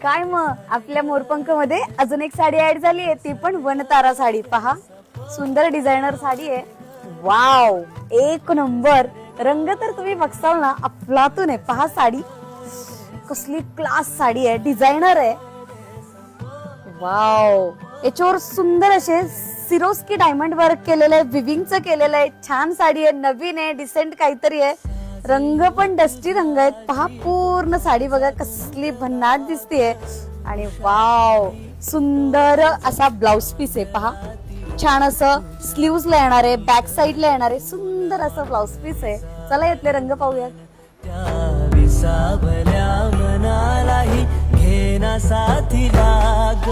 काय मग आपल्या मोरपंख मध्ये अजून एक साडी ऍड झाली आहे, ती पण वनतारा साडी. पहा, सुंदर डिझायनर साडी आहे. वाव, एक नंबर. रंग तर तुम्ही बघसाल ना, अफलातून आहे. पहा साडी कसली क्लास साडी आहे, डिझायनर आहे. वाव, याच्यावर सुंदर असे सिरोस्की डायमंड वर्क केलेलं आहे, विविंगचं केलेलं आहे. छान साडी आहे, नवीन आहे, डिसेंट काहीतरी आहे. रंग पण डस्टी रंग आहेत. पहा पूर्ण साडी बघा कसली भन्नाट दिसतेय. आणि वाव, सुंदर असा ब्लाउज पीस आहे. पहा, छान असं स्लीव्स ला येणार आहे, बॅक साइड ला येणार आहे. सुंदर असं ब्लाउज पीस आहे. चला यातले रंग पाहूयात. विसावल्या मनालाही घेना साथी लाग